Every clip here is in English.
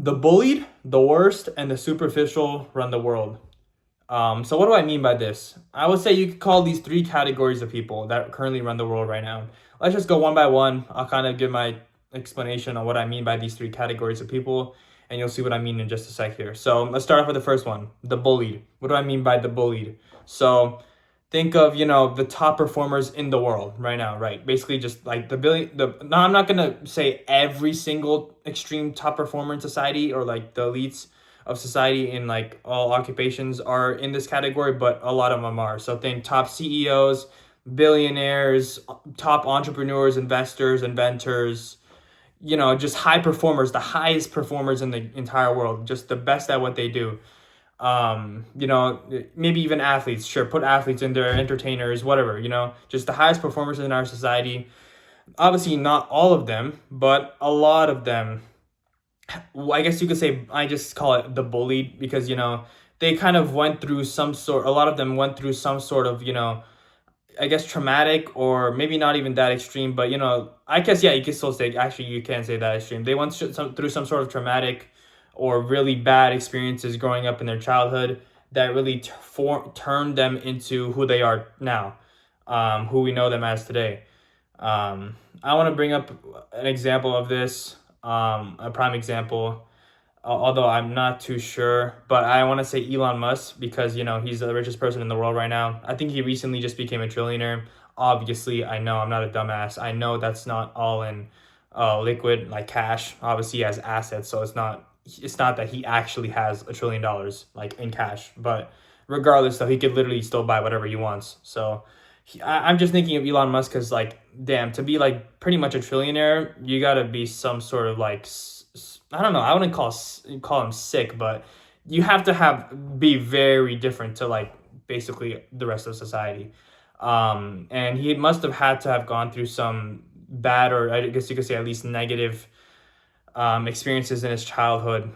The bullied, the worst, and the superficial run the world. So what do I mean by this? I would say you could call these three categories of people that currently run the world right now. Let's just go one by one. I'll kind of give my explanation on what I mean by these three categories of people, and you'll see what I mean in just a sec here. So let's start off with the first one, the bullied. What do I mean by the bullied? So think of, the top performers in the world right now, right? Basically just like no, I'm not gonna say every single extreme top performer in society or like the elites of society in like all occupations are in this category, but a lot of them are. So think top CEOs, billionaires, top entrepreneurs, investors, inventors, just high performers, the highest performers in the entire world, just the best at what they do. Maybe even athletes, sure, put athletes in there, entertainers, whatever, just the highest performers in our society. Obviously, not all of them, but a lot of them. I guess you could say I just call it the bullied because they kind of went through some sort. A lot of them went through some sort of I guess traumatic, or maybe not even that extreme, but I guess yeah, you can still say, actually you can say that extreme. They went through some sort of traumatic or really bad experiences growing up in their childhood that really turned them into who they are now, who we know them as today. I want to bring up an example of this, a prime example, although I'm not too sure, but I want to say Elon Musk because he's the richest person in the world right now. I think he recently just became a trillionaire. Obviously, I know I'm not a dumbass. I know that's not all in liquid like cash. Obviously, he has assets, so it's not that he actually has $1 trillion like in cash. But regardless, though, he could literally still buy whatever he wants. So I'm just thinking of Elon Musk because, like, damn, to be like pretty much a trillionaire, you gotta be some sort of like I don't know. I wouldn't call him sick, but you have to be very different to like basically the rest of society. And he must have had to have gone through some bad, or I guess you could say at least negative experiences in his childhood,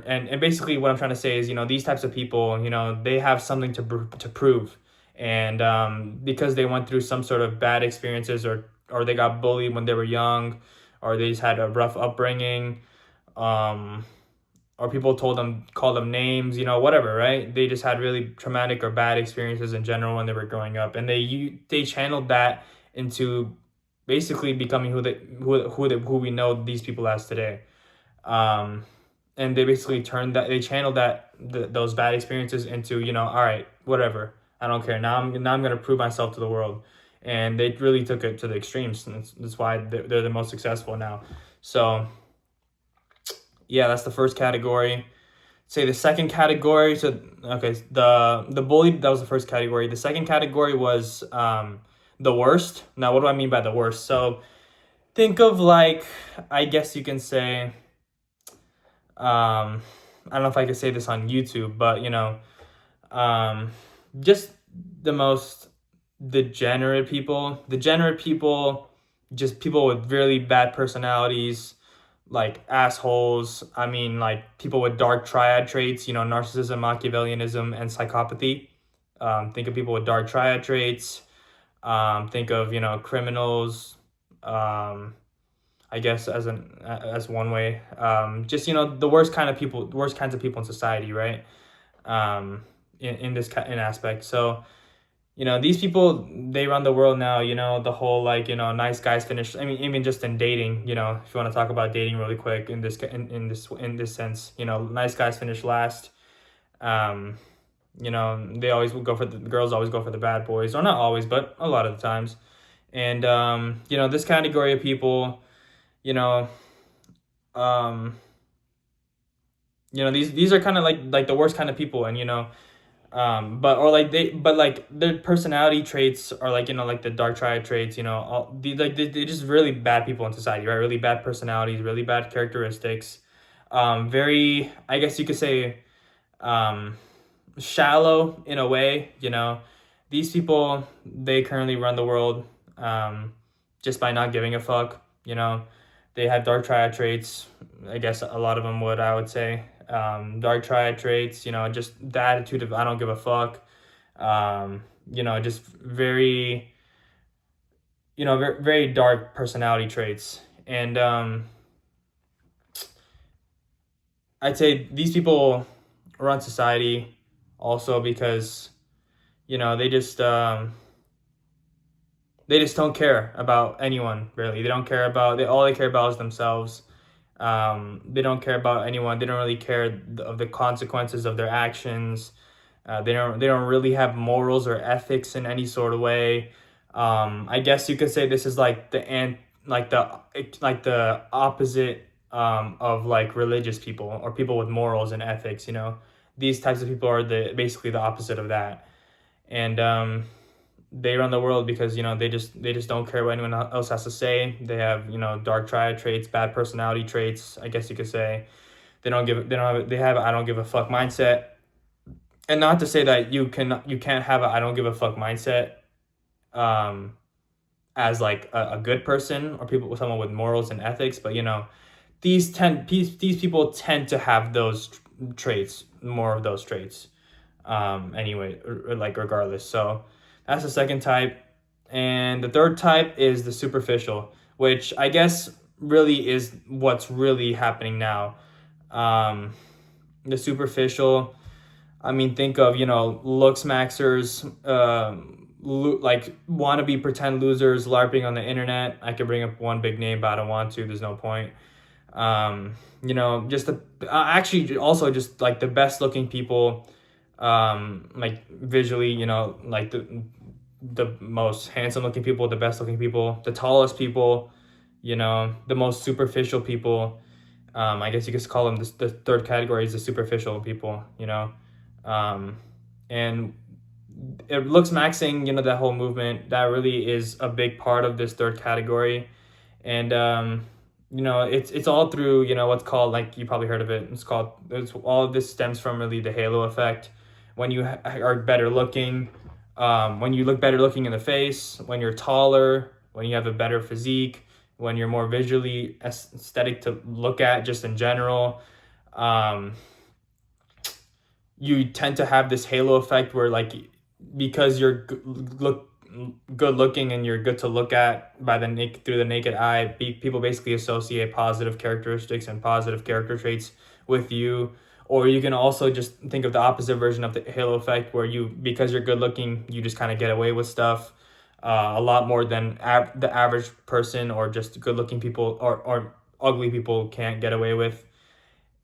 and basically what I'm trying to say is these types of people they have something to prove, and because they went through some sort of bad experiences, or they got bullied when they were young, or they just had a rough upbringing, um or people called them names, whatever, right? They just had really traumatic or bad experiences in general when they were growing up, and they channeled that into basically becoming who we know these people as today. um and they basically they channeled those bad experiences into all right, whatever, I don't care, now I'm gonna prove myself to the world. And they really took it to the extremes, and that's why they're the most successful now. So yeah, that's the first category. Say the second category. So okay, the bully, that was the first category. The second category was the worst. Now, what do I mean by the worst? So think of, like, I guess you can say, I don't know if I could say this on YouTube, but um just the most degenerate people, just people with really bad personalities, like assholes. I mean, like people with dark triad traits, narcissism, Machiavellianism, and psychopathy. Think of people with dark triad traits. Think of criminals. I guess as one way. Just the worst kind of people, worst kinds of people in society, right? In this in aspect. So these people, they run the world now. The whole, like, nice guys finish. I mean, even just in dating, if you want to talk about dating really quick in this sense, nice guys finish last. Um, they always will go for the girls always go for the bad boys, or not always, but a lot of the times. And this category of people, you know, um, these are kind of like the worst kind of people, and but like their personality traits are like like the dark triad traits, they're just really bad people in society, right? Really bad personalities, really bad characteristics, very, I guess you could say, um shallow in a way. These people, they currently run the world, just by not giving a fuck. They have dark triad traits. I guess a lot of them would, I would say. Dark triad traits, just the attitude of I don't give a fuck. Just very, very, very dark personality traits. And I'd say these people run society also because they just don't care about anyone really. They don't care about they all they care about is themselves. They don't care about anyone. They don't really care of the consequences of their actions. They don't really have morals or ethics in any sort of way. I guess you could say this is like the opposite of like religious people or people with morals and ethics. These types of people are the basically the opposite of that, and they run the world because they just don't care what anyone else has to say. They have dark triad traits, bad personality traits. I guess you could say they have a I don't give a fuck mindset, and not to say that you can't have a I don't give a fuck mindset um as like a good person or people with someone with morals and ethics, but these people tend to have those traits, more of those traits, anyway, or like regardless. So that's the second type. And the third type is the superficial, which I guess really is what's really happening now. The superficial, I mean, think of, looks maxers, like wannabe pretend losers LARPing on the internet. I could bring up one big name, but I don't want to. There's no point. Just actually also just like the best looking people, like visually, like the most handsome looking people, the best looking people, the tallest people, the most superficial people. I guess you could call them the third category is the superficial people, um, and it looks maxing, that whole movement that really is a big part of this third category, and it's all through what's called, like, you probably heard of it. It's all of this stems from really the halo effect. When you are better looking, when you look better looking in the face, when you're taller, when you have a better physique, when you're more visually aesthetic to look at just in general, you tend to have this halo effect where, like, because you're good looking and you're good to look at through the naked eye, people basically associate positive characteristics and positive character traits with you. Or you can also just think of the opposite version of the halo effect, where because you're good looking, you just kind of get away with stuff a lot more than the average person or just good looking people or ugly people can't get away with.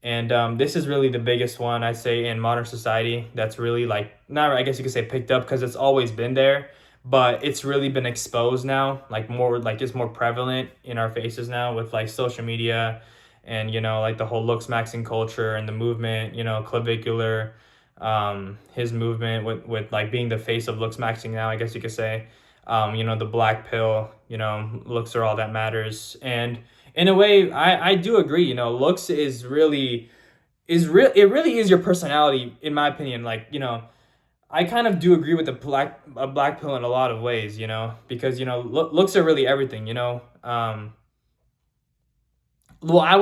And this is really the biggest one, I say, in modern society. That's really, like, not, I guess you could say, picked up, because it's always been there, but it's really been exposed now, like more, like it's more prevalent in our faces now with like social media and like the whole looks maxing culture and the movement, clavicular, his movement with like being the face of looks maxing now, I guess you could say. The black pill, looks are all that matters. And in a way, I do agree, looks it really is your personality, in my opinion. Like, I kind of do agree with a black pill in a lot of ways, because looks are really everything, well, I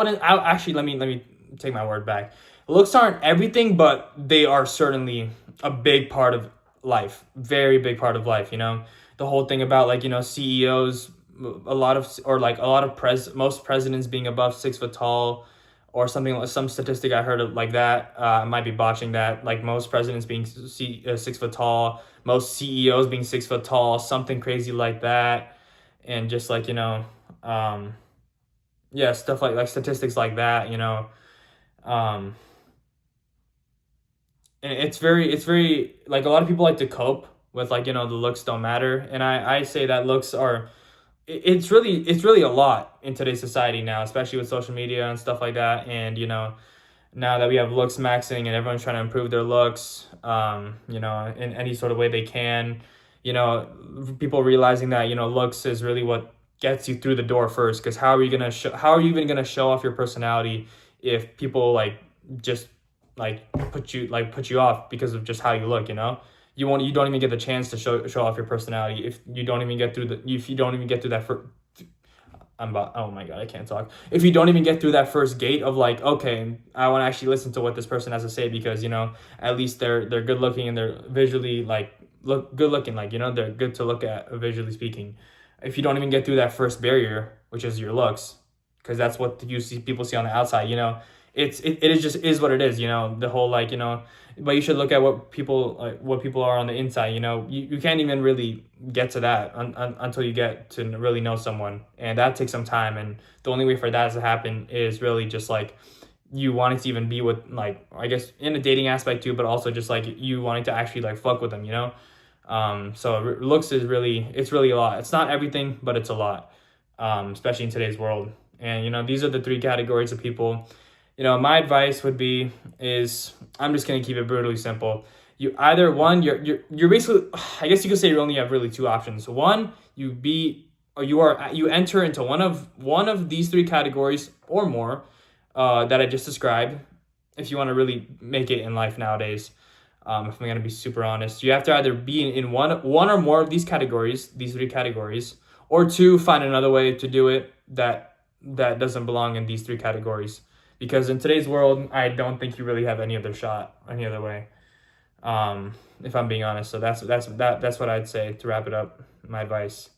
actually, let me take my word back. Looks aren't everything, but they are certainly a big part of life, very big part of life. The whole thing about, like, CEOs, a lot of most presidents being above 6 foot tall, or something, some statistic I heard of like that. I might be botching that. Like most presidents being 6 foot tall, most CEOs being 6 foot tall, something crazy like that, and just like yeah, stuff like statistics like that. Um, and it's very like, a lot of people like to cope with, like, the looks don't matter, and I say that looks are, it's really a lot in today's society now, especially with social media and stuff like that. And now that we have looks maxing and everyone's trying to improve their looks, in any sort of way they can, people realizing that looks is really what gets you through the door first. Because how are you even gonna show off your personality if people, like, just like put you off because of just how you look? You don't even get the chance to show off your personality if you don't even get through that first. Oh my god, I can't talk. If you don't even get through that first gate of, like, okay, I want to actually listen to what this person has to say, because at least they're good looking and they're visually, like, look good looking, like, they're good to look at visually speaking. If you don't even get through that first barrier, which is your looks, because that's what people see on the outside, it is just is what it is, you know, the whole like, you know, but you should look at what people are on the inside, you know. You can't even really get to that until you get to really know someone, and that takes some time, and the only way for that to happen is really just like you wanting to even be with, like, I guess in a dating aspect too, but also just like you wanting to actually like fuck with them, you know. So looks is really, it's really a lot. It's not everything, but it's a lot, especially in today's world. And you know, these are the three categories of people. You know, my advice would be is, I'm just gonna keep it brutally simple. You either one, you're basically, I guess you could say you only have really two options. One, you be or you enter into one of these three categories or more, that I just described. If you want to really make it in life nowadays, if I'm gonna be super honest, you have to either be in one or more of these categories, these three categories, or two, find another way to do it that doesn't belong in these three categories. Because in today's world, I don't think you really have any other shot, any other way. If I'm being honest, so that's what I'd say to wrap it up. My advice.